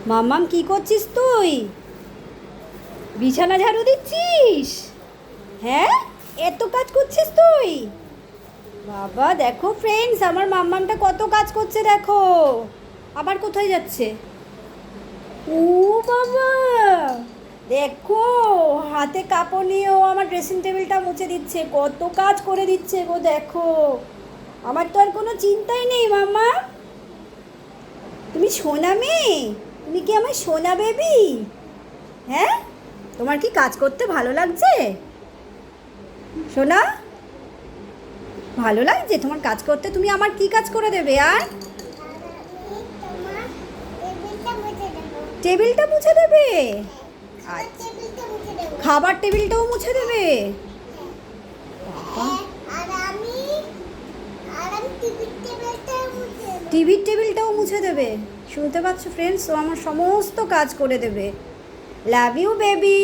মাম্মাম কি করছিস তুই? বিছানা ঝাড়ু দিচ্ছিস? হ্যাঁ, এত কাজ করছিস তুই? বাবা দেখো ফ্রেন্ডস, আমার মাম্মামটা কত কাজ করছে দেখো। আবার কোথায় যাচ্ছে? ও বাবা, দেখো হাতে কাপড় নিয়ে ও আমার ড্রেসিং টেবিলটা মুছে দিচ্ছে, কত কাজ করে দিচ্ছে গো দেখো। আমার তো আর কোনো চিন্তাই নেই মাম্মা। তুমি সোনা মেয়ে, তুমি কি আমার সোনা বেবি? হ্যাঁ, তোমার কি কাজ করতে ভালো লাগছে সোনা? ভালো লাগছে তোমার কাজ করতে? তুমি আমার কি কাজ করে দেবে আর? টেবিলটা মুছে দেবে? আচ্ছা, খাবার টেবিলটাও মুছে দেবে? বাবা, টিভির টেবিলটাও মুছে দেবে? শুনতে পাচ্ছ ফ্রেন্ডস, ও আমার সমস্ত কাজ করে দেবে। Love you baby.